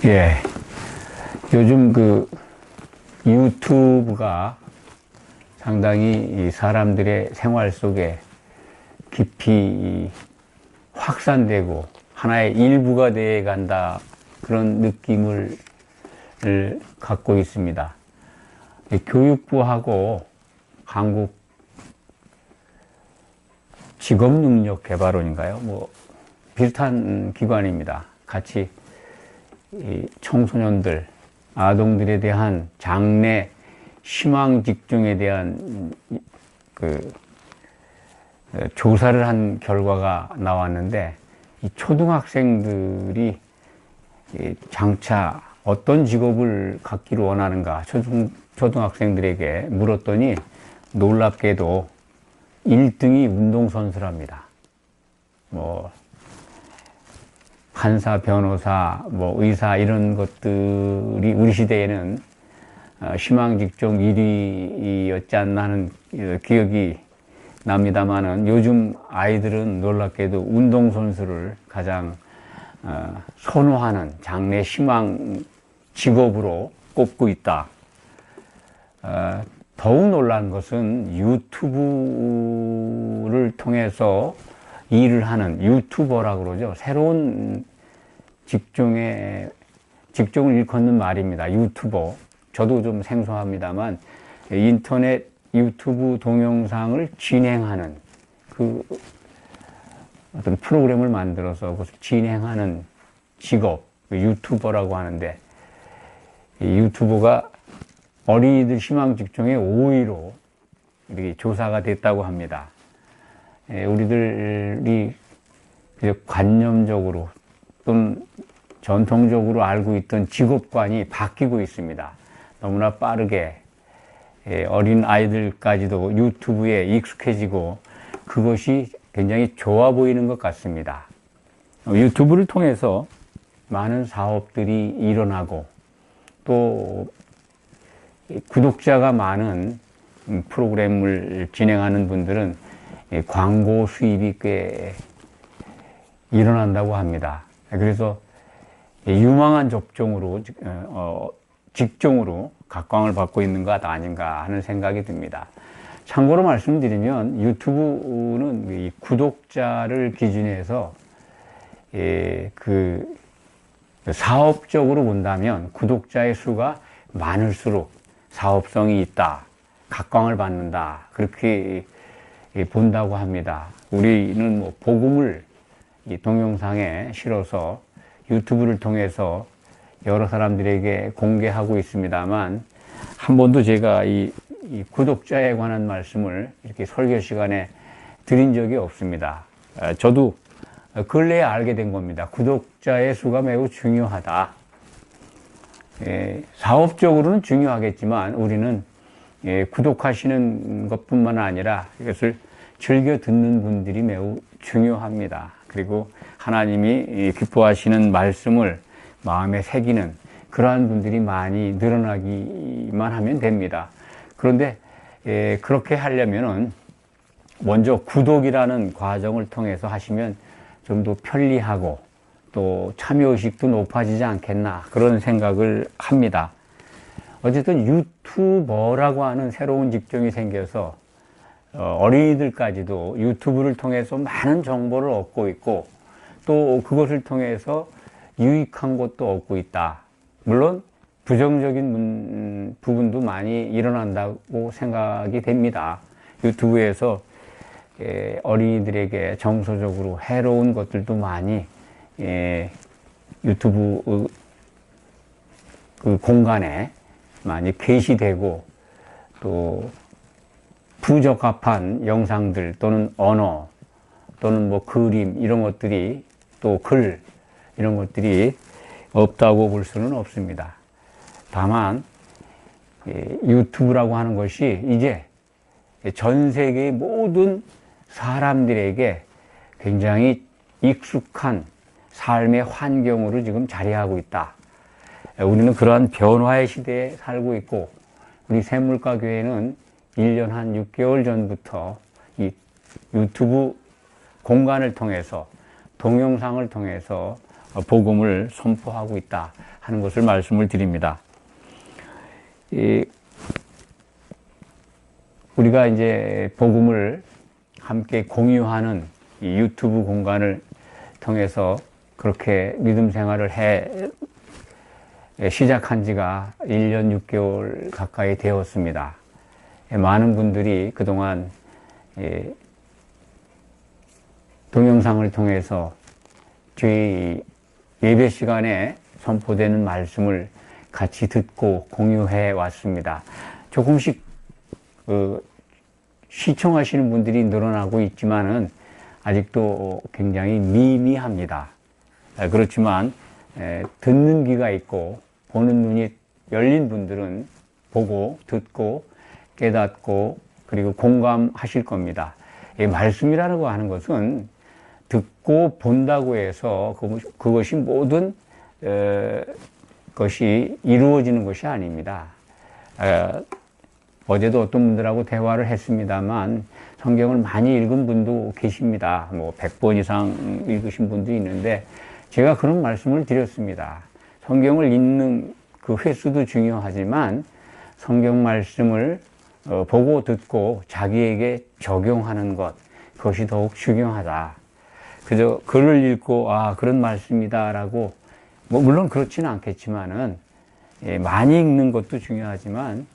예. 요즘 유튜브가 상당히 이 사람들의 생활 속에 깊이 확산되고 하나의 일부가 되어 간다. 그런 느낌을 갖고 있습니다. 교육부하고 한국 직업능력개발원인가요? 비슷한 기관입니다. 같이 이 청소년들, 아동들에 대한 장래 희망 직종에 대한 조사를 한 결과가 나왔는데, 이 초등학생들이 장차 어떤 직업을 갖기를 원하는가 초등학생들에게 물었더니 놀랍게도 1등이 운동선수랍니다. 판사, 변호사, 의사 이런 것들이 우리 시대에는 희망직종 1위였지 않나 하는 기억이 납니다만은, 요즘 아이들은 놀랍게도 운동선수를 가장 선호하는 장래 희망 직업으로 꼽고 있다. 더욱 놀란 것은 유튜브를 통해서 일을 하는 유튜버라고 그러죠. 새로운 직종을 일컫는 말입니다. 유튜버. 저도 좀 생소합니다만, 인터넷 유튜브 동영상을 진행하는 어떤 프로그램을 만들어서 그것을 진행하는 직업, 유튜버라고 하는데, 이 유튜버가 어린이들 희망 직종의 5위로 이렇게 조사가 됐다고 합니다. 우리들이 관념적으로 또는 전통적으로 알고 있던 직업관이 바뀌고 있습니다. 너무나 빠르게 어린 아이들까지도 유튜브에 익숙해지고 그것이 굉장히 좋아 보이는 것 같습니다. 유튜브를 통해서 많은 사업들이 일어나고, 또 구독자가 많은 프로그램을 진행하는 분들은 광고 수입이 꽤 일어난다고 합니다. 그래서 유망한 직종으로 각광을 받고 있는 것 아닌가 하는 생각이 듭니다. 참고로 말씀드리면, 유튜브는 이 구독자를 기준해서 사업적으로 본다면 구독자의 수가 많을수록 사업성이 있다, 각광을 받는다, 그렇게 본다고 합니다. 우리는 복음을 이 동영상에 실어서 유튜브를 통해서 여러 사람들에게 공개하고 있습니다만, 한 번도 제가 이 구독자에 관한 말씀을 이렇게 설교 시간에 드린 적이 없습니다. 저도 근래에 알게 된 겁니다. 구독자의 수가 매우 중요하다. 사업적으로는 중요하겠지만 우리는 구독하시는 것뿐만 아니라 이것을 즐겨 듣는 분들이 매우 중요합니다. 그리고 하나님이 기뻐하시는 말씀을 마음에 새기는 그러한 분들이 많이 늘어나기만 하면 됩니다. 그런데 그렇게 하려면은 먼저 구독이라는 과정을 통해서 하시면 좀 더 편리하고 또 참여의식도 높아지지 않겠나, 그런 생각을 합니다. 어쨌든 유튜버라고 하는 새로운 직종이 생겨서 어린이들까지도 유튜브를 통해서 많은 정보를 얻고 있고, 또 그것을 통해서 유익한 것도 얻고 있다. 물론 부정적인 부분도 많이 일어난다고 생각이 됩니다. 유튜브에서 어린이들에게 정서적으로 해로운 것들도 많이 유튜브 공간에 많이 게시되고, 또 부적합한 영상들 또는 언어 또는 그림 이런 것들이, 또 글 이런 것들이 없다고 볼 수는 없습니다. 다만 유튜브라고 하는 것이 이제 전 세계의 모든 사람들에게 굉장히 익숙한 삶의 환경으로 지금 자리하고 있다. 우리는 그러한 변화의 시대에 살고 있고, 우리 샘물가교회는 1년 한 6개월 전부터 이 유튜브 공간을 통해서, 동영상을 통해서 복음을 선포하고 있다 하는 것을 말씀을 드립니다. 우리가 이제 복음을 함께 공유하는 이 유튜브 공간을 통해서 그렇게 믿음 생활을 시작한 지가 1년 6개월 가까이 되었습니다. 많은 분들이 그동안 동영상을 통해서 저희 예배 시간에 선포되는 말씀을 같이 듣고 공유해 왔습니다. 조금씩 시청하시는 분들이 늘어나고 있지만은 아직도 굉장히 미미합니다. 그렇지만 듣는 귀가 있고 보는 눈이 열린 분들은 보고 듣고 깨닫고 그리고 공감하실 겁니다. 이 말씀이라고 하는 것은 듣고 본다고 해서 그것이 모든 것이 이루어지는 것이 아닙니다. 어제도 어떤 분들하고 대화를 했습니다만 성경을 많이 읽은 분도 계십니다. 뭐 100번 이상 읽으신 분도 있는데 제가 그런 말씀을 드렸습니다. 성경을 읽는 그 횟수도 중요하지만 성경 말씀을 보고 듣고 자기에게 적용하는 것, 그것이 더욱 중요하다. 그저 글을 읽고 그런 말씀이다라고 물론 그렇지는 않겠지만은 많이 읽는 것도 중요하지만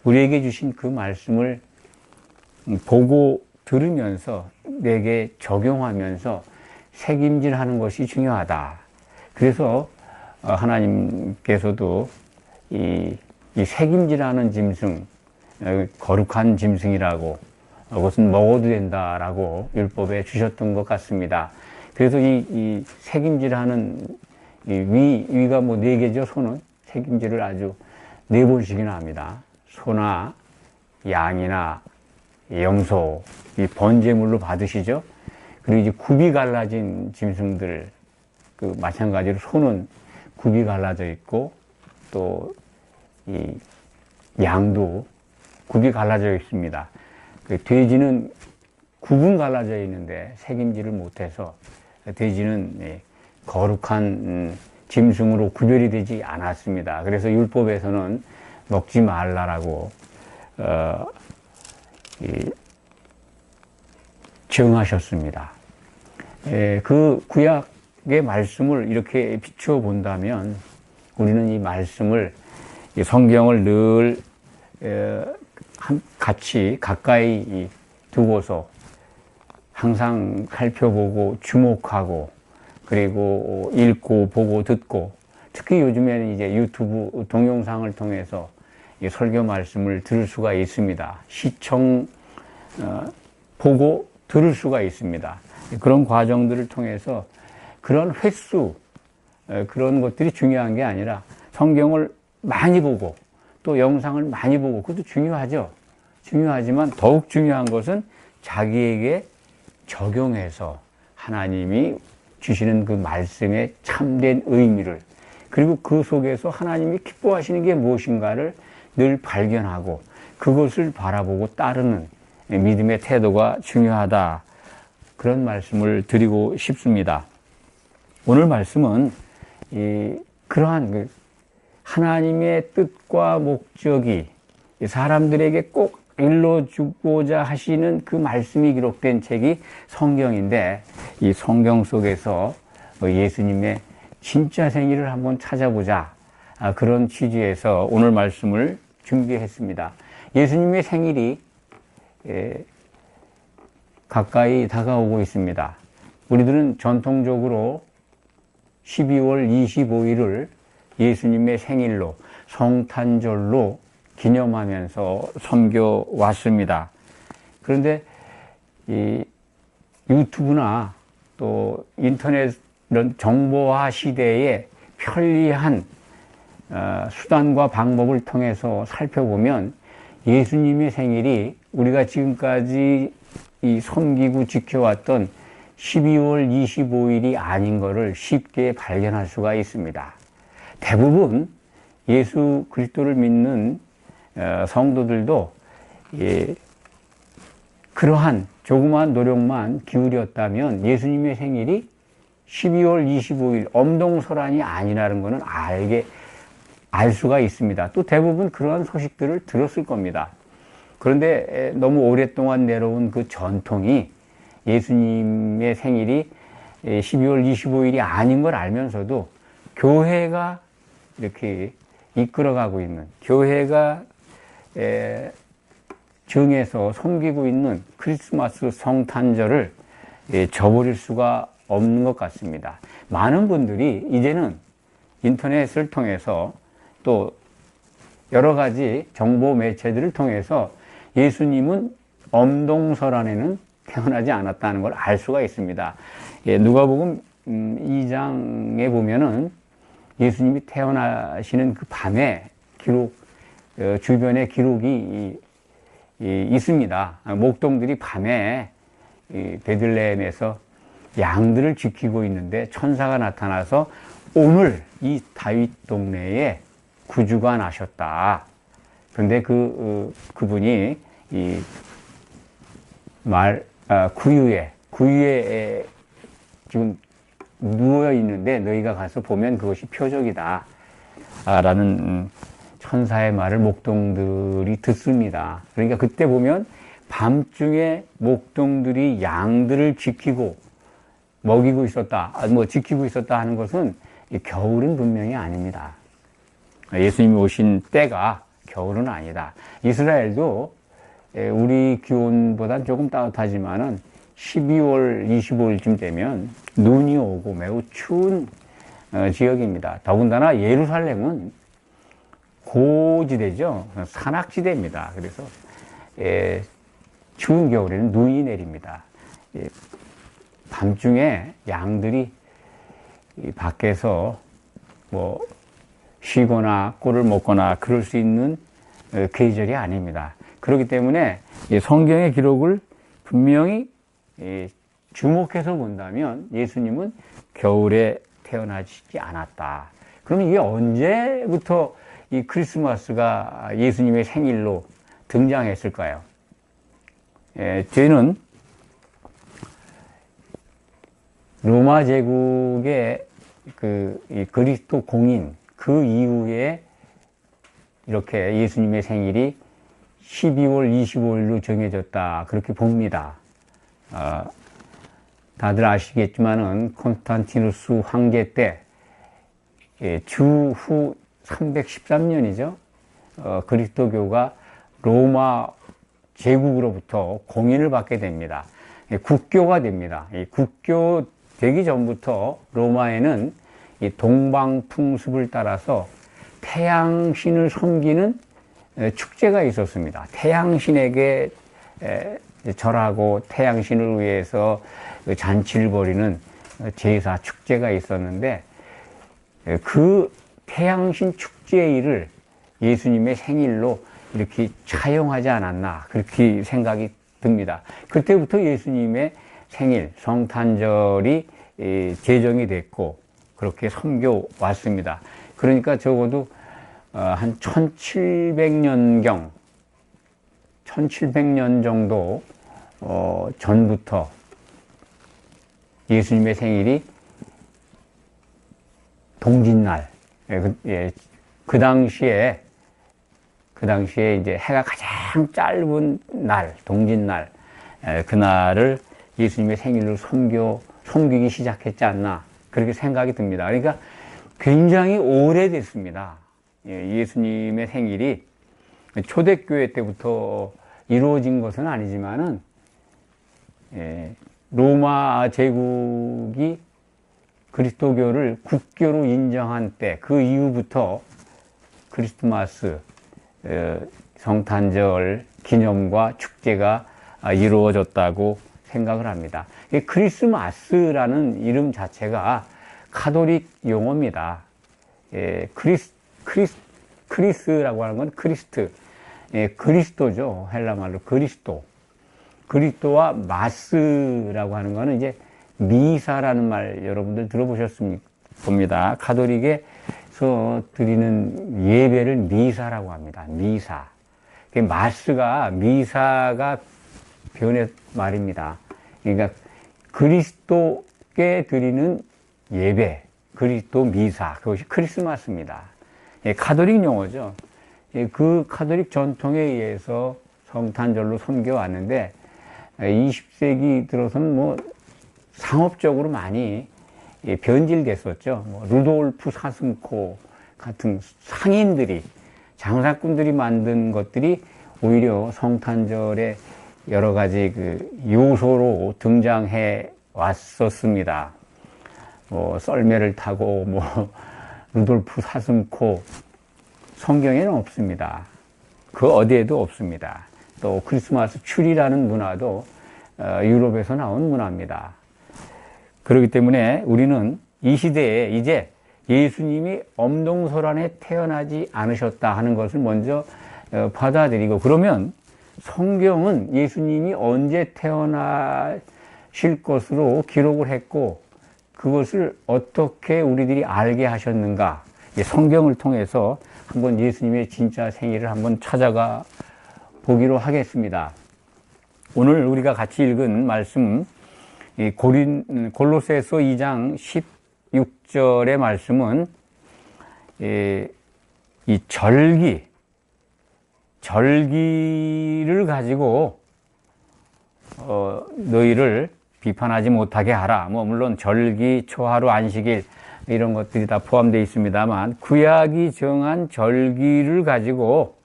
우리에게 주신 그 말씀을 보고 들으면서 내게 적용하면서 새김질하는 것이 중요하다. 그래서 하나님께서도 이 새김질하는 짐승, 거룩한 짐승이라고 그것은 먹어도 된다라고 율법에 주셨던 것 같습니다. 그래서 이 새김질하는 위가 뭐 4개죠. 소는 새김질을 아주 4번씩이나 합니다. 소나 양이나 염소, 이 번제물로 받으시죠. 그리고 이제 굽이 갈라진 짐승들, 마찬가지로 소는 굽이 갈라져 있고 또 이 양도 굽이 갈라져 있습니다. 돼지는 굽은 갈라져 있는데 새김질을 못해서 돼지는 거룩한 짐승으로 구별이 되지 않았습니다. 그래서 율법에서는 먹지 말라라고 정하셨습니다. 그 구약의 말씀을 이렇게 비추어 본다면 우리는 이 말씀을 성경을 늘 같이 가까이 두고서 항상 살펴보고 주목하고 그리고 읽고 보고 듣고 특히 요즘에는 이제 유튜브 동영상을 통해서 설교 말씀을 들을 수가 있습니다. 보고 들을 수가 있습니다. 그런 과정들을 통해서 그런 횟수, 그런 것들이 중요한 게 아니라 성경을 많이 보고 또 영상을 많이 보고 그것도 중요하죠. 중요하지만 더욱 중요한 것은 자기에게 적용해서 하나님이 주시는 그 말씀의 참된 의미를 그리고 그 속에서 하나님이 기뻐하시는 게 무엇인가를 늘 발견하고 그것을 바라보고 따르는 믿음의 태도가 중요하다. 그런 말씀을 드리고 싶습니다. 오늘 말씀은 그러한 하나님의 뜻과 목적이 사람들에게 꼭 일러주고자 하시는 그 말씀이 기록된 책이 성경인데 이 성경 속에서 예수님의 진짜 생일을 한번 찾아보자. 그런 취지에서 오늘 말씀을 준비했습니다. 예수님의 생일이 가까이 다가오고 있습니다. 우리들은 전통적으로 12월 25일을 예수님의 생일로 성탄절로 기념하면서 섬겨왔습니다. 그런데 이 유튜브나 또 인터넷 이런 정보화 시대에 편리한 수단과 방법을 통해서 살펴보면 예수님의 생일이 우리가 지금까지 섬기고 지켜왔던 12월 25일이 아닌 것을 쉽게 발견할 수가 있습니다. 대부분 예수 그리스도를 믿는 성도들도 그러한 조그마한 노력만 기울였다면 예수님의 생일이 12월 25일 엄동설한이 아니라는 것은 알 수가 있습니다. 또 대부분 그러한 소식들을 들었을 겁니다. 그런데 너무 오랫동안 내려온 그 전통이 예수님의 생일이 12월 25일이 아닌 걸 알면서도 교회가 이렇게 이끌어가고 있는, 교회가 정해서 섬기고 있는 크리스마스 성탄절을 저버릴 수가 없는 것 같습니다. 많은 분들이 이제는 인터넷을 통해서 또 여러 가지 정보 매체들을 통해서 예수님은 엄동설한에는 태어나지 않았다는 걸 알 수가 있습니다. 누가복음 2장에 보면은 예수님이 태어나시는 그 밤에 주변에 기록이 있습니다. 목동들이 밤에 베들레헴에서 양들을 지키고 있는데 천사가 나타나서 오늘 이 다윗 동네에 구주가 나셨다. 그런데 그분이 구유에 지금 누워 있는데 너희가 가서 보면 그것이 표적이다. 라는 천사의 말을 목동들이 듣습니다. 그러니까 그때 보면 밤중에 목동들이 양들을 지키고 먹이고 있었다, 지키고 있었다 하는 것은 겨울은 분명히 아닙니다. 예수님이 오신 때가 겨울은 아니다. 이스라엘도 우리 기온보다 조금 따뜻하지만은 12월 25일쯤 되면 눈이 오고 매우 추운 지역입니다. 더군다나 예루살렘은 고지대죠. 산악지대입니다. 그래서 추운 겨울에는 눈이 내립니다. 밤중에 양들이 밖에서 쉬거나 꿀을 먹거나 그럴 수 있는 계절이 아닙니다. 그렇기 때문에 성경의 기록을 분명히 주목해서 본다면 예수님은 겨울에 태어나시지 않았다. 그럼 이게 언제부터 이 크리스마스가 예수님의 생일로 등장했을까요? 저희는 로마 제국의 이 그리스도 공인 그 이후에 이렇게 예수님의 생일이 12월 25일로 정해졌다. 그렇게 봅니다. 다들 아시겠지만은 콘스탄티누스 황제 때 주후 313년이죠. 그리스도교가 로마 제국으로부터 공인을 받게 됩니다. 국교가 됩니다. 이 국교 되기 전부터 로마에는 이 동방 풍습을 따라서 태양신을 섬기는 축제가 있었습니다. 태양신에게 절하고 태양신을 위해서 잔치를 벌이는 제사 축제가 있었는데 그 태양신 축제일을 예수님의 생일로 이렇게 차용하지 않았나 그렇게 생각이 듭니다. 그때부터 예수님의 생일 성탄절이 제정이 됐고 그렇게 섬겨왔습니다. 그러니까 적어도 한 1700년경 1700년 정도 전부터 예수님의 생일이 동짓날, 그 당시에 이제 해가 가장 짧은 날, 동짓날, 그날을 예수님의 생일로 섬기기 시작했지 않나, 그렇게 생각이 듭니다. 그러니까 굉장히 오래됐습니다. 예수님의 생일이 초대교회 때부터 이루어진 것은 아니지만은, 로마 제국이 그리스도교를 국교로 인정한 때, 그 이후부터 크리스마스, 성탄절 기념과 축제가 이루어졌다고 생각을 합니다. 크리스마스라는 이름 자체가 카톨릭 용어입니다. 크리스라고 하는 건 크리스트, 그리스도죠. 헬라말로 그리스도. 그리스도와 마스라고 하는 거는 이제 미사라는 말 여러분들 들어보셨습니까? 봅니다. 카톨릭에서 드리는 예배를 미사라고 합니다. 미사. 마스가 미사가 변의 말입니다. 그러니까 그리스도께 드리는 예배, 그리스도 미사, 그것이 크리스마스입니다. 예, 카톨릭 용어죠. 예, 그 카톨릭 전통에 의해서 성탄절로 섬겨왔는데 20세기 들어서는 뭐 상업적으로 많이 변질됐었죠. 뭐 루돌프 사슴코 같은 상인들이, 장사꾼들이 만든 것들이 오히려 성탄절에 여러 가지 그 요소로 등장해 왔었습니다. 뭐 썰매를 타고 뭐 루돌프 사슴코, 성경에는 없습니다. 그 어디에도 없습니다. 또 크리스마스 추리라는 문화도 유럽에서 나온 문화입니다. 그렇기 때문에 우리는 이 시대에 이제 예수님이 엄동설안에 태어나지 않으셨다 하는 것을 먼저 받아들이고, 그러면 성경은 예수님이 언제 태어나실 것으로 기록을 했고 그것을 어떻게 우리들이 알게 하셨는가, 성경을 통해서 한번 예수님의 진짜 생일을 한번 찾아가 보기로 하겠습니다. 오늘 우리가 같이 읽은 말씀, 골로새서 2장 16절의 말씀은 이 절기를 가지고 너희를 비판하지 못하게 하라. 뭐 물론 절기, 초하루, 안식일 이런 것들이 다 포함되어 있습니다만, 구약이 정한 절기를 가지고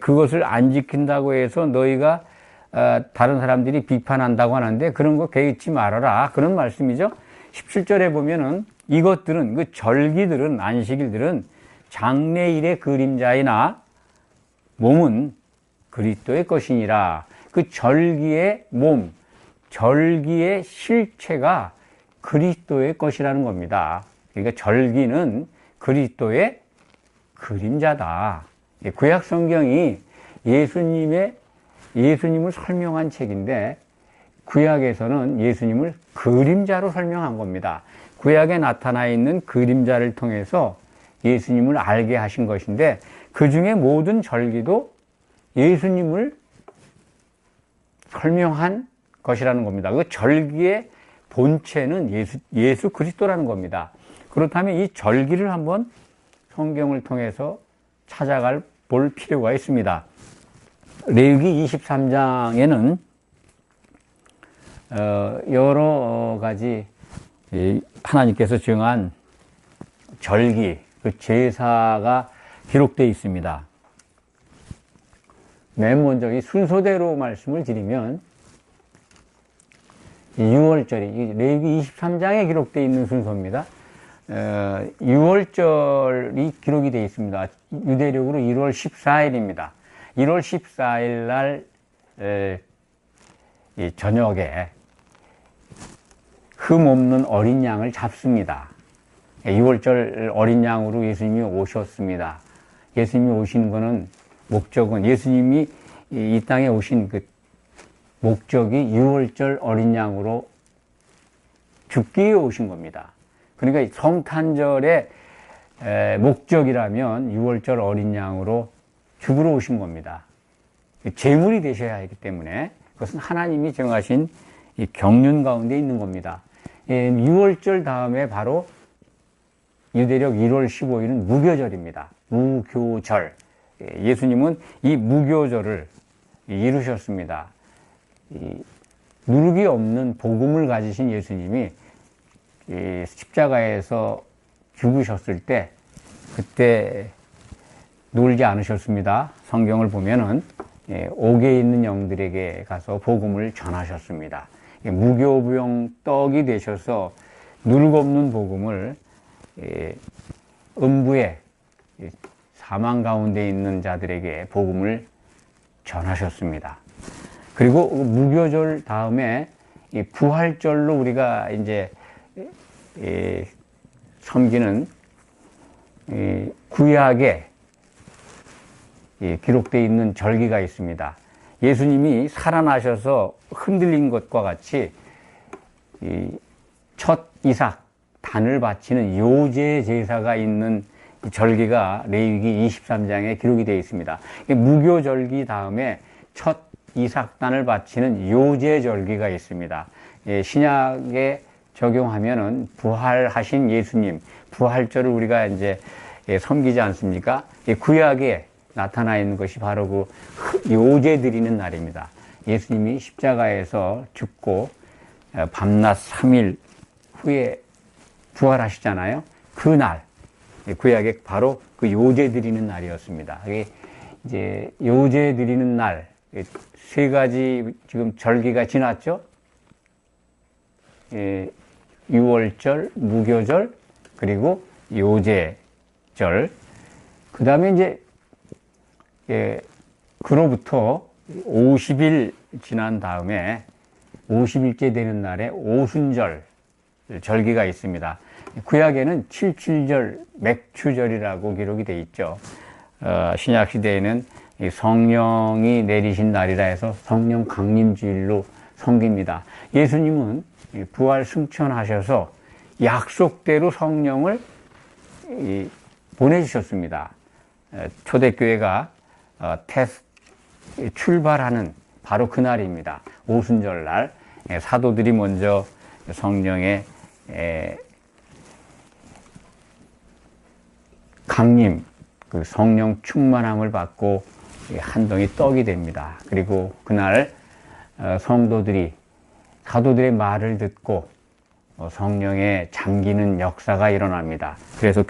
그것을 안 지킨다고 해서 너희가 다른 사람들이 비판한다고 하는데 그런 거 개의치 말아라, 그런 말씀이죠. 17절에 보면은 이것들은, 그 절기들은, 안식일들은 장래일의 그림자이나 몸은 그리스도의 것이니라. 그 절기의 몸, 절기의 실체가 그리스도의 것이라는 겁니다. 그러니까 절기는 그리스도의 그림자다. 구약 성경이 예수님을 설명한 책인데, 구약에서는 예수님을 그림자로 설명한 겁니다. 구약에 나타나 있는 그림자를 통해서 예수님을 알게 하신 것인데, 그 중에 모든 절기도 예수님을 설명한 것이라는 겁니다. 그 절기의 본체는 예수 그리스도라는 겁니다. 그렇다면 이 절기를 한번 성경을 통해서 찾아갈 볼 필요가 있습니다. 레위기 23장에는 여러 가지 하나님께서 정한 절기, 그 제사가 기록되어 있습니다. 맨 먼저 이 순서대로 말씀을 드리면, 6월절이 레위기 23장에 기록되어 있는 순서입니다. 6월절이 기록이 되어 있습니다. 유대력으로 1월 14일입니다. 1월 14일 날 저녁에 흠 없는 어린 양을 잡습니다. 6월절 어린 양으로 예수님이 오셨습니다. 예수님이 오신 거는, 목적은, 예수님이 이 땅에 오신 그 목적이 6월절 어린 양으로 죽기 위해 오신 겁니다. 그러니까 성탄절의 목적이라면 6월절 어린 양으로 죽으러 오신 겁니다. 제물이 되셔야 하기 때문에 그것은 하나님이 정하신 이 경륜 가운데 있는 겁니다. 6월절 다음에 바로 유대력 1월 15일은 무교절입니다. 무교절. 예수님은 이 무교절을 이루셨습니다. 누룩이 없는 복음을 가지신 예수님이 십자가에서 죽으셨을 때, 그때 놀지 않으셨습니다. 성경을 보면은 옥에 있는 영들에게 가서 복음을 전하셨습니다. 무교병 떡이 되셔서 누룩 없는 복음을 음부에, 사망 가운데 있는 자들에게 복음을 전하셨습니다. 그리고 무교절 다음에 이 부활절로 우리가 이제 섬기는 구약에 기록되어 있는 절기가 있습니다. 예수님이 살아나셔서 흔들린 것과 같이 첫 이삭 단을 바치는 요제 제사가 있는 절기가 레위기 23장에 기록이 되어 있습니다. 무교절기 다음에 첫 이삭단을 바치는 요제 절기가 있습니다. 신약의 적용하면은 부활하신 예수님, 부활절을 우리가 이제 섬기지 않습니까? 구약에 나타나 있는 것이 바로 그 요제 드리는 날입니다. 예수님이 십자가에서 죽고 밤낮 3일 후에 부활하시잖아요. 그날, 구약에 바로 그 요제 드리는 날이었습니다. 이게 이제 요제 드리는 날, 세 가지 지금 절기가 지났죠? 유월절, 무교절, 그리고 요제절. 그 다음에 이제, 그로부터 50일 지난 다음에 50일째 되는 날에 오순절 절기가 있습니다. 구약에는 77절 맥추절이라고 기록이 되어 있죠. 신약 시대에는 성령이 내리신 날이라 해서 성령 강림주일로 섬깁니다. 예수님은 부활 승천하셔서 약속대로 성령을 보내주셨습니다. 초대교회가 출발하는 바로 그날입니다. 오순절날 사도들이 먼저 성령의 강림, 그 성령 충만함을 받고 한 덩이 떡이 됩니다. 그리고 그날 성도들이 사도들의 말을 듣고 성령에 잠기는 역사가 일어납니다. 그래서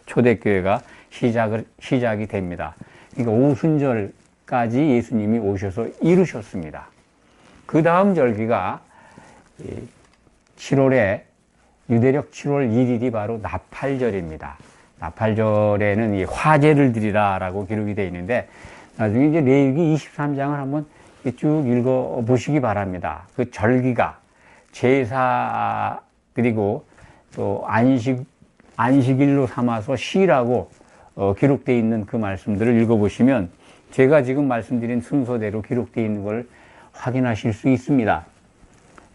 초대교회가 시작이 됩니다. 그러니까 오순절까지 예수님이 오셔서 이루셨습니다. 그 다음 절기가 7월에 유대력 7월 1일이 바로 나팔절입니다. 나팔절에는 이 화제를 드리라라고 기록이 되어 있는데 나중에 이제 레위기 23장을 한번 쭉 읽어 보시기 바랍니다. 그 절기가 제사 드리고 또 안식일로 삼아서 쉬라고 기록되어 있는 그 말씀들을 읽어 보시면 제가 지금 말씀드린 순서대로 기록되어 있는 걸 확인하실 수 있습니다.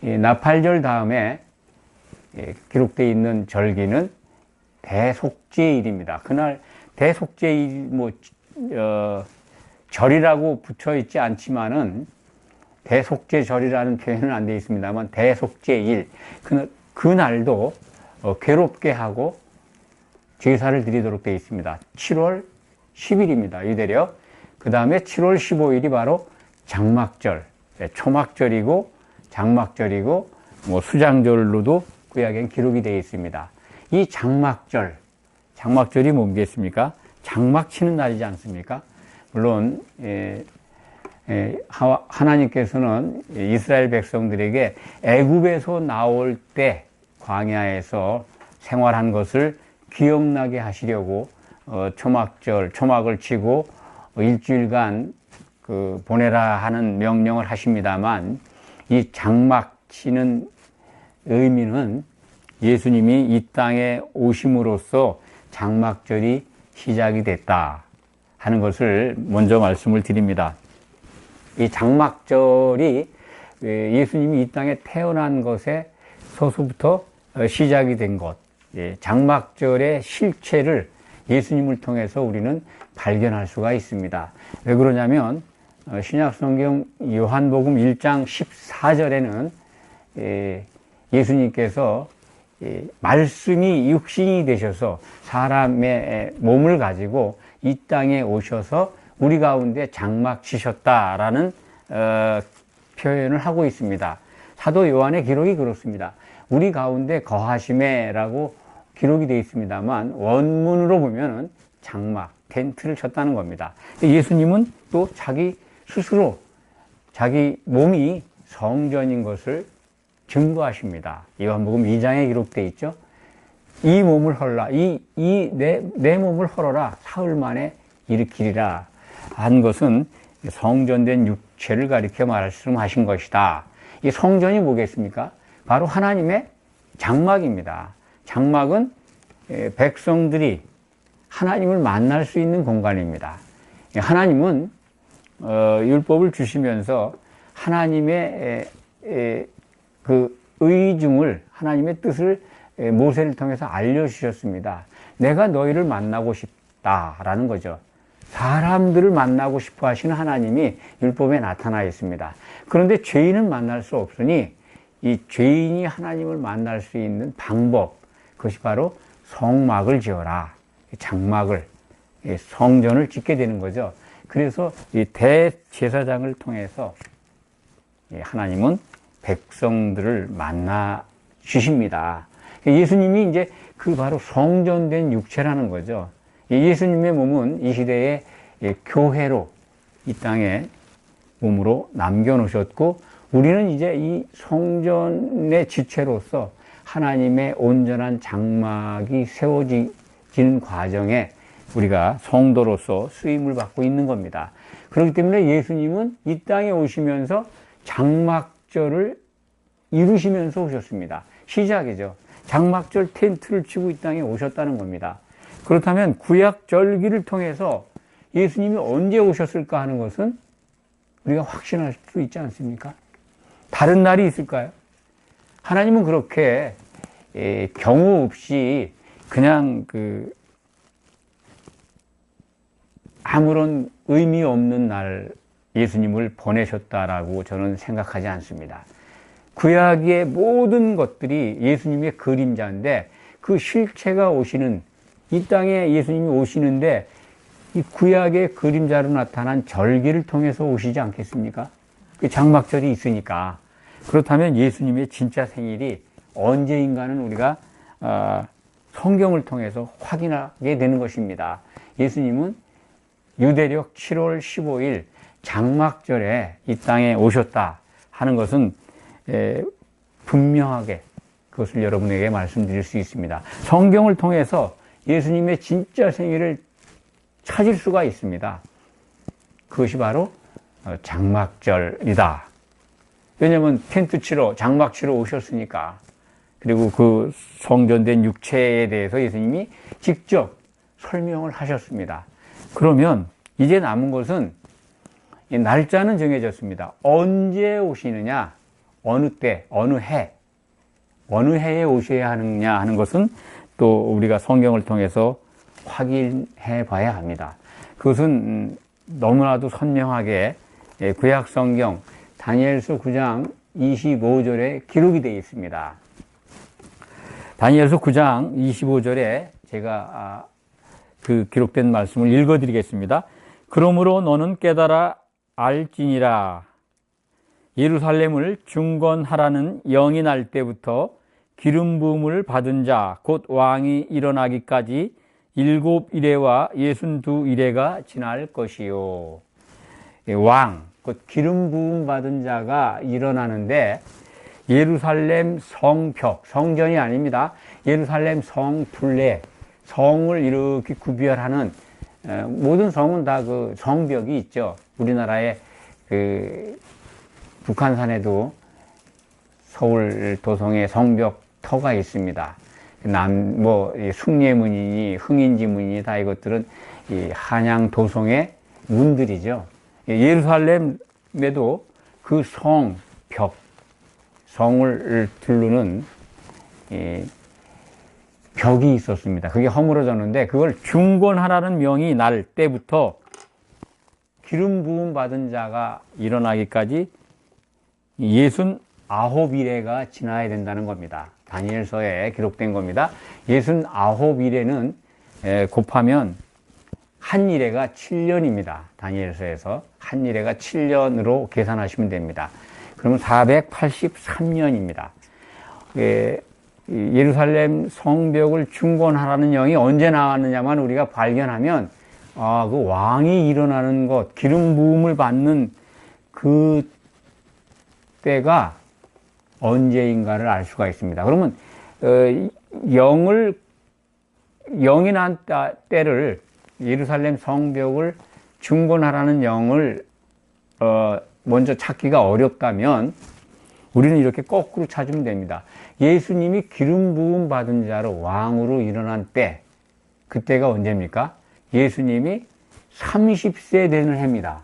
나팔절 다음에 기록되어 있는 절기는 대속죄일입니다. 그날 대속죄일 절이라고 붙여 있지 않지만은 대속죄절이라는 표현은 안 되어 있습니다만 대속죄일 그날도 괴롭게 하고 제사를 드리도록 되어 있습니다. 7월 10일입니다. 유대력. 그 다음에 7월 15일이 바로 장막절, 초막절이고 장막절이고 수장절로도 구약엔 기록이 되어 있습니다. 이 장막절이 뭐겠습니까? 장막 치는 날이지 않습니까? 물론 하나님께서는 이스라엘 백성들에게 애굽에서 나올 때 광야에서 생활한 것을 기억나게 하시려고 초막을 치고 일주일간 보내라 하는 명령을 하십니다만 이 장막 치는 의미는 예수님이 이 땅에 오심으로써 장막절이 시작이 됐다 하는 것을 먼저 말씀을 드립니다. 이 장막절이 예수님이 이 땅에 태어난 것에 서서부터 시작이 된 것, 장막절의 실체를 예수님을 통해서 우리는 발견할 수가 있습니다. 왜 그러냐면 신약성경 요한복음 1장 14절에는 예수님께서 말씀이 육신이 되셔서 사람의 몸을 가지고 이 땅에 오셔서 우리 가운데 장막 치셨다라는 표현을 하고 있습니다. 사도 요한의 기록이 그렇습니다. 우리 가운데 거하심에라고 기록이 되어 있습니다만 원문으로 보면은 장막, 텐트를 쳤다는 겁니다. 예수님은 또 자기 스스로 자기 몸이 성전인 것을 증거하십니다. 요한복음 2장에 기록되어 있죠. 이 몸을 헐라, 내 몸을 헐어라, 사흘 만에 일으키리라 한 것은 성전된 육체를 가리켜 말씀하신 것이다. 이 성전이 뭐겠습니까? 바로 하나님의 장막입니다. 장막은 백성들이 하나님을 만날 수 있는 공간입니다. 하나님은 율법을 주시면서 하나님의 그 의중을, 하나님의 뜻을 모세를 통해서 알려주셨습니다. 내가 너희를 만나고 싶다라는 거죠. 사람들을 만나고 싶어 하시는 하나님이 율법에 나타나 있습니다. 그런데 죄인은 만날 수 없으니 이 죄인이 하나님을 만날 수 있는 방법, 그것이 바로 성막을 지어라. 장막을, 성전을 짓게 되는 거죠. 그래서 이 대제사장을 통해서 하나님은 백성들을 만나 주십니다. 예수님이 이제 그 바로 성전된 육체라는 거죠. 예수님의 몸은 이 시대에 교회로 이 땅에 몸으로 남겨놓으셨고, 우리는 이제 이 성전의 지체로서 하나님의 온전한 장막이 세워지는 과정에 우리가 성도로서 쓰임을 받고 있는 겁니다. 그렇기 때문에 예수님은 이 땅에 오시면서 장막절을 이루시면서 오셨습니다. 시작이죠. 장막절 텐트를 치고 이 땅에 오셨다는 겁니다. 그렇다면 구약 절기를 통해서 예수님이 언제 오셨을까 하는 것은 우리가 확신할 수 있지 않습니까? 다른 날이 있을까요? 하나님은 그렇게 경우 없이 그냥 아무런 의미 없는 날 예수님을 보내셨다라고 저는 생각하지 않습니다. 구약의 모든 것들이 예수님의 그림자인데, 그 실체가 오시는, 이 땅에 예수님이 오시는데 이 구약의 그림자로 나타난 절기를 통해서 오시지 않겠습니까? 그 장막절이 있으니까. 그렇다면 예수님의 진짜 생일이 언제인가는 우리가 성경을 통해서 확인하게 되는 것입니다. 예수님은 유대력 7월 15일 장막절에 이 땅에 오셨다 하는 것은 분명하게 그것을 여러분에게 말씀드릴 수 있습니다. 성경을 통해서 예수님의 진짜 생일을 찾을 수가 있습니다. 그것이 바로 장막절이다. 왜냐하면 텐트 치러, 장막 치러 오셨으니까. 그리고 그 성전된 육체에 대해서 예수님이 직접 설명을 하셨습니다. 그러면 이제 남은 것은 이 날짜는 정해졌습니다. 언제 오시느냐, 어느 때, 어느 해에 오셔야 하느냐 하는 것은 또 우리가 성경을 통해서 확인해 봐야 합니다. 그것은 너무나도 선명하게 구약 성경 다니엘서 9장 25절에 기록이 되어 있습니다. 다니엘서 9장 25절에 제가 그 기록된 말씀을 읽어드리겠습니다. 그러므로 너는 깨달아 알지니라. 예루살렘을 중건하라는 영이 날 때부터 기름 부음을 받은 자 곧 왕이 일어나기까지 7이레와 62이레가 지날 것이요. 왕, 곧 기름 부음 받은 자가 일어나는데 예루살렘 성벽, 성전이 아닙니다. 예루살렘 성 둘레, 성을 이렇게 구별하는 모든 성은 다 그 성벽이 있죠. 우리나라의 그 북한산에도 서울 도성에 성벽터가 있습니다. 숭례문이니 흥인지문이니 다 이것들은 이 한양 도성의 문들이죠. 예루살렘에도 그 성벽, 성을 두르는 벽이 있었습니다. 그게 허물어졌는데 그걸 중건하라는 명이 날 때부터 기름 부음 받은 자가 일어나기까지 69이레가 지나야 된다는 겁니다. 다니엘서에 기록된 겁니다. 69이레는 곱하면 한 이레가 7년입니다. 다니엘서에서 한 이레가 7년으로 계산하시면 됩니다. 그러면 483년입니다. 예루살렘 성벽을 중건하라는 영이 언제 나왔느냐만 우리가 발견하면 그 왕이 일어나는 것, 기름 부음을 받는 그 때가 언제인가를 알 수가 있습니다. 그러면 영이 난 때를, 예루살렘 성벽을 중건하라는 영을 먼저 찾기가 어렵다면 우리는 이렇게 거꾸로 찾으면 됩니다. 예수님이 기름 부음 받은 자로 왕으로 일어난 때, 그때가 언제입니까? 예수님이 30세 되는 해입니다.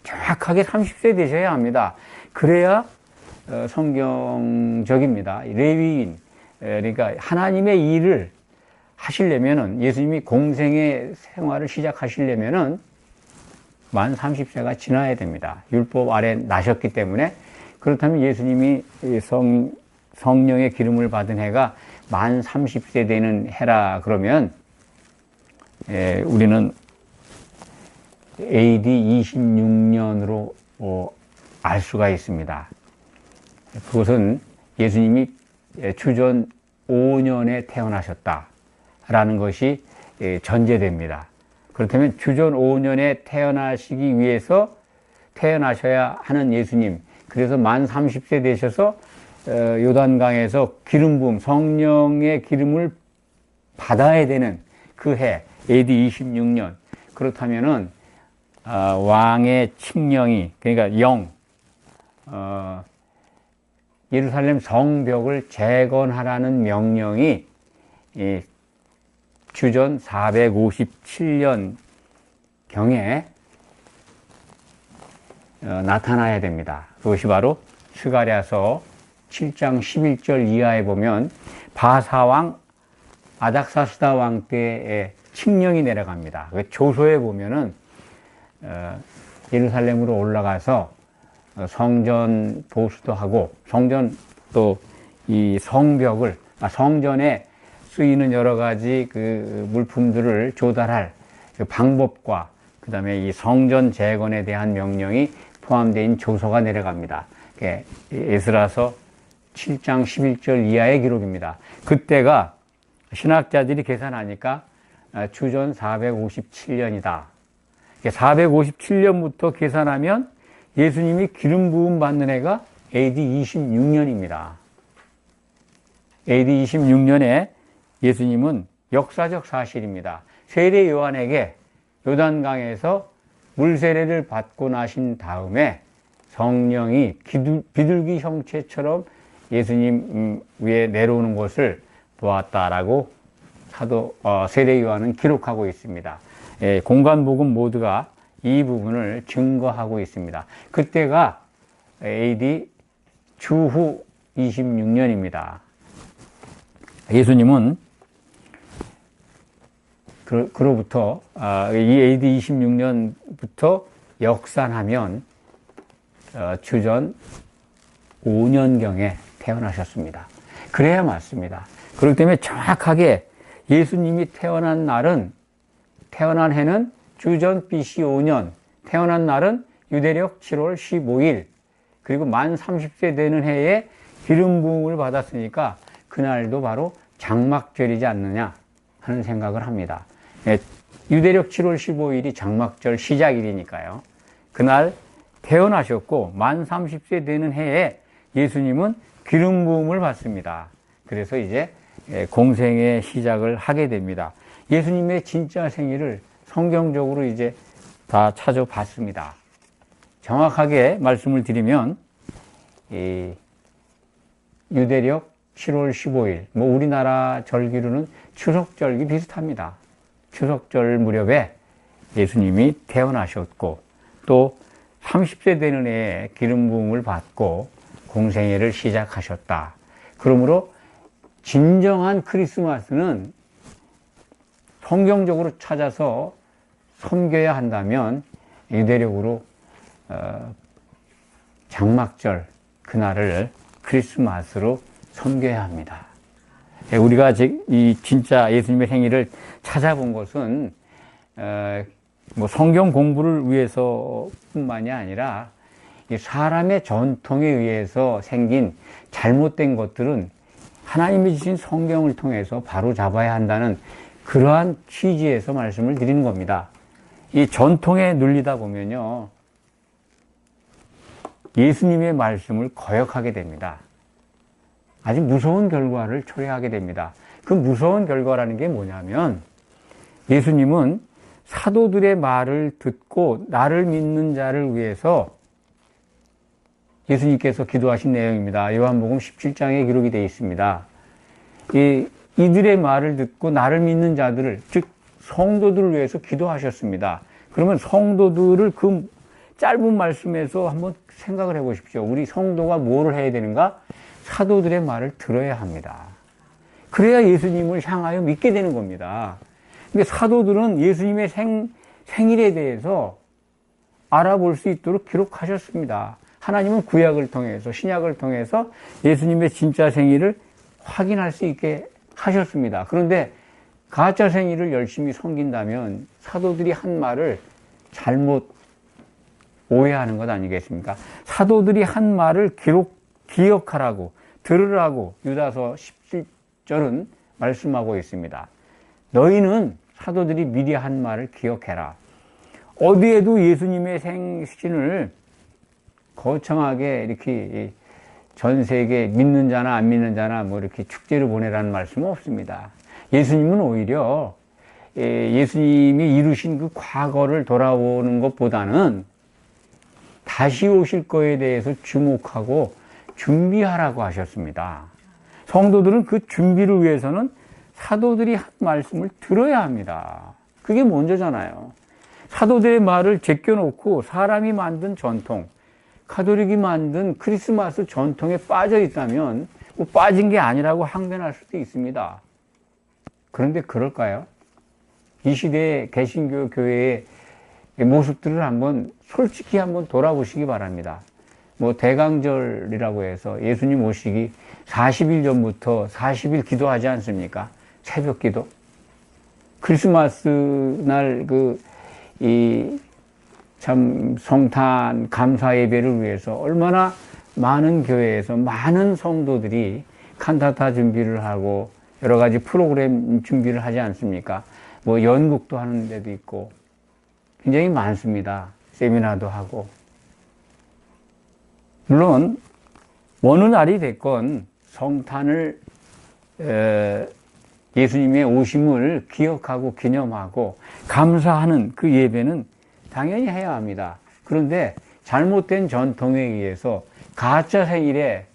정확하게 30세 되셔야 합니다. 그래야 성경적입니다. 레위인, 그러니까 하나님의 일을 하시려면은, 예수님이 공생의 생활을 시작하시려면은 만 30세가 지나야 됩니다. 율법 아래 나셨기 때문에 그렇다면 예수님이 성령의 기름을 받은 해가 만 30세 되는 해라 그러면 우리는 AD 26년으로 알 수가 있습니다. 그것은 예수님이 주전 5년에 태어나셨다라는 것이 전제됩니다. 그렇다면 주전 5년에 태어나시기 위해서 태어나셔야 하는 예수님, 그래서 만 30세 되셔서 요단강에서 기름 부음, 성령의 기름을 받아야 되는 그 해, AD 26년. 그렇다면은 왕의 칙령이, 그러니까 예루살렘 성벽을 재건하라는 명령이 주전 457년 경에 나타나야 됩니다. 그것이 바로 스가랴서 7장 11절 이하에 보면 바사왕 아닥사스다 왕 때에 칙령이 내려갑니다. 조서에 보면은 예루살렘으로 올라가서 성전 보수도 하고 성전 또 이 성벽을 성전에 쓰이는 여러 가지 그 물품들을 조달할 그 방법과 그 다음에 이 성전 재건에 대한 명령이 포함된 조서가 내려갑니다. 에스라서 7장 11절 이하의 기록입니다. 그때가 신학자들이 계산하니까 주전 457년이다. 457년부터 계산하면 예수님이 기름 부음 받는 해가 AD 26년입니다. AD 26년에 예수님은 역사적 사실입니다. 세례 요한에게 요단강에서 물세례를 받고 나신 다음에 성령이 비둘기 형체처럼 예수님 위에 내려오는 것을 보았다라고 세례 요한은 기록하고 있습니다. 공관복음 모두가 이 부분을 증거하고 있습니다. 그때가 AD 주후 26년입니다. 예수님은 그로부터 이 AD 26년부터 역산하면 주전 5년경에 태어나셨습니다. 그래야 맞습니다. 그렇기 때문에 정확하게 예수님이 태어난 해는 주전 BC 5년, 태어난 날은 유대력 7월 15일, 그리고 만 30세 되는 해에 기름 부음을 받았으니까 그날도 바로 장막절이지 않느냐 하는 생각을 합니다. 유대력 7월 15일이 장막절 시작일이니까요. 그날 태어나셨고 만 30세 되는 해에 예수님은 기름 부음을 받습니다. 그래서 이제 공생의 시작을 하게 됩니다. 예수님의 진짜 생일을 성경적으로 이제 다 찾아봤습니다. 정확하게 말씀을 드리면 유대력 7월 15일, 우리나라 절기로는 추석절기 비슷합니다. 추석절 무렵에 예수님이 태어나셨고 또 30세 되는 해에 기름 부음을 받고 공생애를 시작하셨다. 그러므로 진정한 크리스마스는 성경적으로 찾아서 섬겨야 한다면 유대력으로 장막절 그날을 크리스마스로 섬겨야 합니다. 우리가 이 진짜 예수님의 생일을 찾아본 것은 성경 공부를 위해서뿐만이 아니라 사람의 전통에 의해서 생긴 잘못된 것들은 하나님이 주신 성경을 통해서 바로 잡아야 한다는 그러한 취지에서 말씀을 드리는 겁니다. 이 전통에 눌리다 보면요, 예수님의 말씀을 거역하게 됩니다. 아주 무서운 결과를 초래하게 됩니다. 그 무서운 결과라는 게 뭐냐면 예수님은 사도들의 말을 듣고 나를 믿는 자를 위해서 예수님께서 기도하신 내용입니다. 요한복음 17장에 기록이 되어 있습니다. 이들의 말을 듣고 나를 믿는 자들을, 즉 성도들을 위해서 기도하셨습니다. 그러면 성도들을 그 짧은 말씀에서 한번 생각을 해보십시오. 우리 성도가 뭐를 해야 되는가? 사도들의 말을 들어야 합니다. 그래야 예수님을 향하여 믿게 되는 겁니다. 근데 사도들은 예수님의 생일에 대해서 알아볼 수 있도록 기록하셨습니다. 하나님은 구약을 통해서, 신약을 통해서 예수님의 진짜 생일을 확인할 수 있게 하셨습니다. 그런데 가짜 생일을 열심히 섬긴다면 사도들이 한 말을 잘못 오해하는 것 아니겠습니까? 사도들이 한 말을 기억하라고, 들으라고 유다서 17절은 말씀하고 있습니다. 너희는 사도들이 미리 한 말을 기억해라. 어디에도 예수님의 생신을 거창하게 이렇게 전 세계 믿는 자나 안 믿는 자나 뭐 이렇게 축제를 보내라는 말씀은 없습니다. 예수님은 오히려 예수님이 이루신 그 과거를 돌아오는 것보다는 다시 오실 거에 대해서 주목하고 준비하라고 하셨습니다. 성도들은 그 준비를 위해서는 사도들이 한 말씀을 들어야 합니다. 그게 먼저잖아요. 사도들의 말을 제껴놓고 사람이 만든 전통, 가톨릭이 만든 크리스마스 전통에 빠져 있다면 뭐 빠진 게 아니라고 항변할 수도 있습니다. 그런데 그럴까요? 이 시대의 개신교 교회의 모습들을 솔직히 한번 돌아보시기 바랍니다. 뭐 대강절이라고 해서 예수님 오시기 40일 전부터 40일 기도하지 않습니까? 새벽 기도. 크리스마스 날 참 성탄 감사 예배를 위해서 얼마나 많은 교회에서 많은 성도들이 칸타타 준비를 하고 여러 가지 프로그램 준비를 하지 않습니까? 뭐 연극도 하는 데도 있고 굉장히 많습니다. 세미나도 하고. 물론 어느 날이 됐건 성탄을 예수님의 오심을 기억하고 기념하고 감사하는 그 예배는 당연히 해야 합니다. 그런데 잘못된 전통에 의해서 가짜 생일에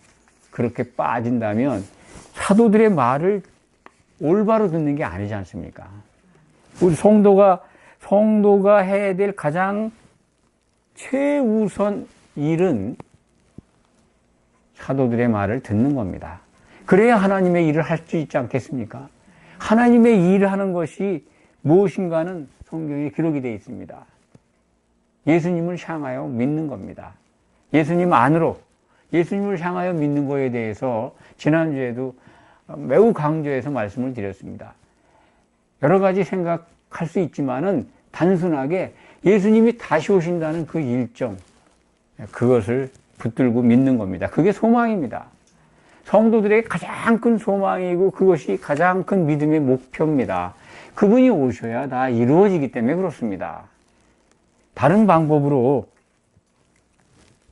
그렇게 빠진다면 사도들의 말을 올바로 듣는 게 아니지 않습니까? 우리 성도가 해야 될 가장 최우선 일은 사도들의 말을 듣는 겁니다. 그래야 하나님의 일을 할 수 있지 않겠습니까? 하나님의 일을 하는 것이 무엇인가는 성경에 기록이 되어 있습니다. 예수님을 향하여 믿는 겁니다. 예수님 안으로, 예수님을 향하여 믿는 것에 대해서 지난주에도 매우 강조해서 말씀을 드렸습니다. 여러 가지 생각할 수 있지만은 단순하게 예수님이 다시 오신다는 그 일정, 그것을 붙들고 믿는 겁니다. 그게 소망입니다. 성도들에게 가장 큰 소망이고 그것이 가장 큰 믿음의 목표입니다. 그분이 오셔야 다 이루어지기 때문에 그렇습니다. 다른 방법으로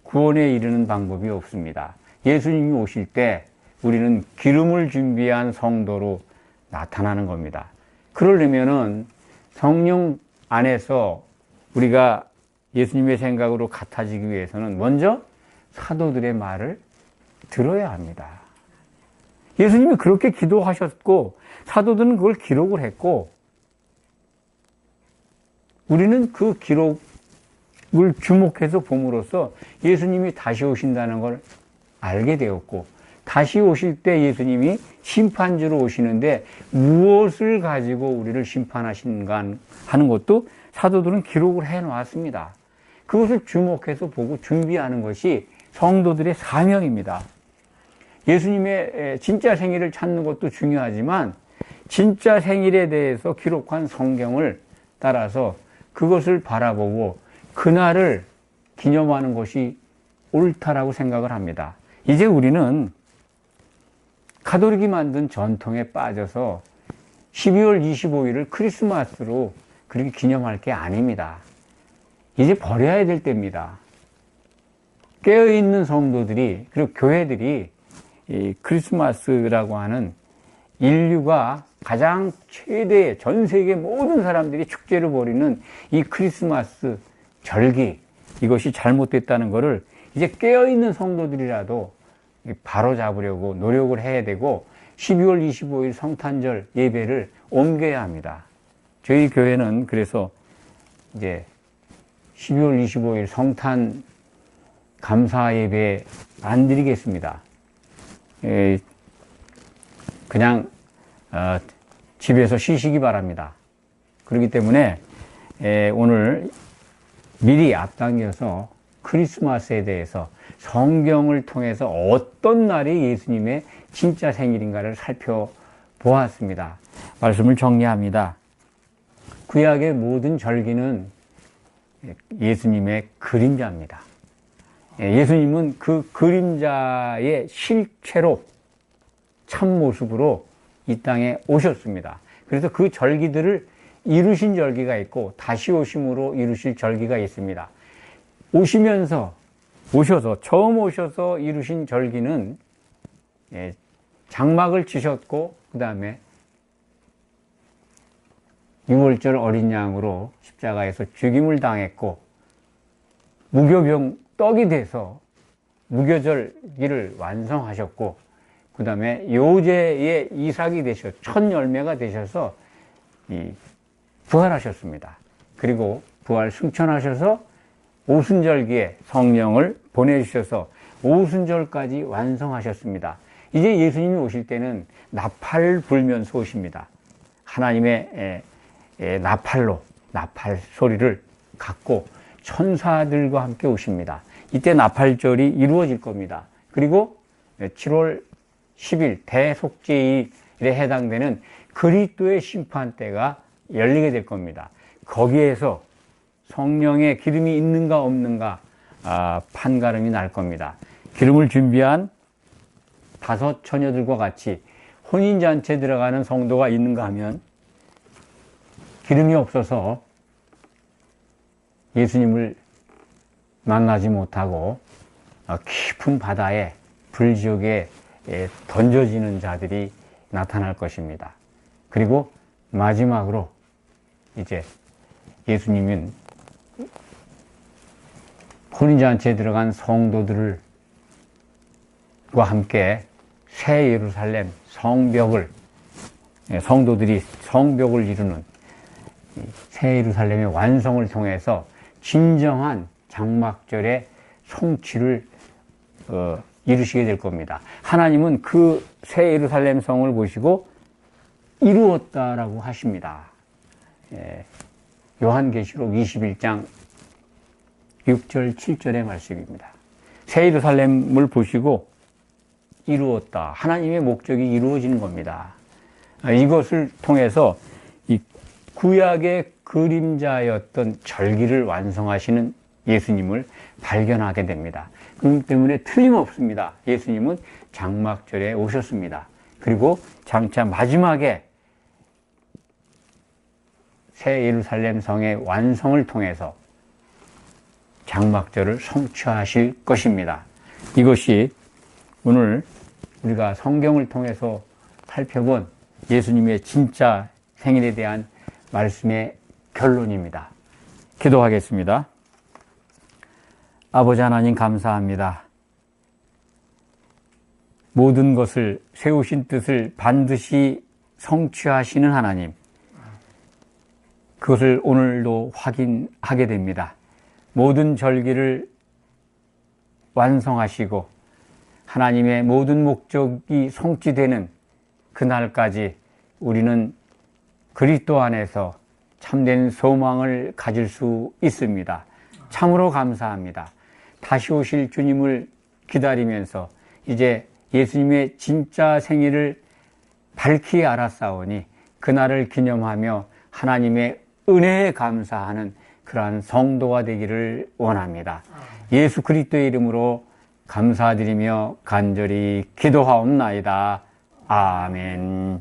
구원에 이르는 방법이 없습니다. 예수님이 오실 때 우리는 기름을 준비한 성도로 나타나는 겁니다. 그러려면은 성령 안에서 우리가 예수님의 생각으로 같아지기 위해서는 먼저 사도들의 말을 들어야 합니다. 예수님이 그렇게 기도하셨고 사도들은 그걸 기록을 했고 우리는 그 기록을 주목해서 봄으로써 예수님이 다시 오신다는 걸 알게 되었고 다시 오실 때 예수님이 심판주로 오시는데 무엇을 가지고 우리를 심판하신가 하는 것도 사도들은 기록을 해놓았습니다. 그것을 주목해서 보고 준비하는 것이 성도들의 사명입니다. 예수님의 진짜 생일을 찾는 것도 중요하지만 진짜 생일에 대해서 기록한 성경을 따라서 그것을 바라보고 그날을 기념하는 것이 옳다라고 생각을 합니다. 이제 우리는 가톨릭이 만든 전통에 빠져서 12월 25일을 크리스마스로 그렇게 기념할 게 아닙니다. 이제 버려야 될 때입니다. 깨어있는 성도들이 그리고 교회들이 이 크리스마스라고 하는 인류가 가장 최대의 전 세계 모든 사람들이 축제를 벌이는 이 크리스마스 절기 이것이 잘못됐다는 것을 이제 깨어있는 성도들이라도 바로 잡으려고 노력을 해야 되고 12월 25일 성탄절 예배를 옮겨야 합니다. 저희 교회는 그래서 이제 12월 25일 성탄 감사 예배 안 드리겠습니다. 그냥 집에서 쉬시기 바랍니다. 그렇기 때문에 오늘 미리 앞당겨서 크리스마스에 대해서 성경을 통해서 어떤 날이 예수님의 진짜 생일인가를 살펴보았습니다. 말씀을 정리합니다. 구약의 모든 절기는 예수님의 그림자입니다. 예수님은 그 그림자의 실체로 참모습으로 이 땅에 오셨습니다. 그래서 그 절기들을 이루신 절기가 있고 다시 오심으로 이루실 절기가 있습니다. 처음 오셔서 이루신 절기는 장막을 치셨고 그 다음에 유월절 어린 양으로 십자가에서 죽임을 당했고 무교병 떡이 돼서 무교절기를 완성하셨고 그 다음에 요제의 이삭이 되셔 첫 열매가 되셔서 부활하셨습니다. 그리고 부활 승천하셔서 오순절기에 성령을 보내주셔서 오순절까지 완성하셨습니다. 이제 예수님이 오실 때는 나팔 불면서 오십니다. 하나님의 나팔로 나팔 소리를 갖고 천사들과 함께 오십니다. 이때 나팔절이 이루어질 겁니다. 그리고 7월 10일 대속죄일에 해당되는 그리스도의 심판대가 열리게 될 겁니다. 거기에서 성령의 기름이 있는가 없는가 판가름이 날 겁니다. 기름을 준비한 5 처녀들과 같이 혼인잔치에 들어가는 성도가 있는가 하면 기름이 없어서 예수님을 만나지 못하고 깊은 바다에 불지옥에 던져지는 자들이 나타날 것입니다. 그리고 마지막으로 이제 예수님은 혼인잔치에 들어간 성도들과 함께 새 예루살렘 성도들이 성벽을 이루는 새 예루살렘의 완성을 통해서 진정한 장막절의 성취를 이루시게 될 겁니다. 하나님은 그 새 예루살렘 성을 보시고 이루었다라고 하십니다. 요한계시록 21장 6절 7절의 말씀입니다. 새 예루살렘을 보시고 이루었다. 하나님의 목적이 이루어지는 겁니다. 이것을 통해서 이 구약의 그림자였던 절기를 완성하시는 예수님을 발견하게 됩니다. 그렇기 때문에 틀림없습니다. 예수님은 장막절에 오셨습니다. 그리고 장차 마지막에 새 예루살렘 성의 완성을 통해서 장막절을 성취하실 것입니다. 이것이 오늘 우리가 성경을 통해서 살펴본 예수님의 진짜 생일에 대한 말씀의 결론입니다. 기도하겠습니다. 아버지 하나님 감사합니다. 모든 것을 세우신 뜻을 반드시 성취하시는 하나님, 그것을 오늘도 확인하게 됩니다. 모든 절기를 완성하시고 하나님의 모든 목적이 성취되는 그날까지 우리는 그리스도 안에서 참된 소망을 가질 수 있습니다. 참으로 감사합니다. 다시 오실 주님을 기다리면서 이제 예수님의 진짜 생일을 밝히 알았사오니 그날을 기념하며 하나님의 은혜에 감사하는 그러한 성도가 되기를 원합니다. 예수 그리스도의 이름으로 감사드리며 간절히 기도하옵나이다. 아멘.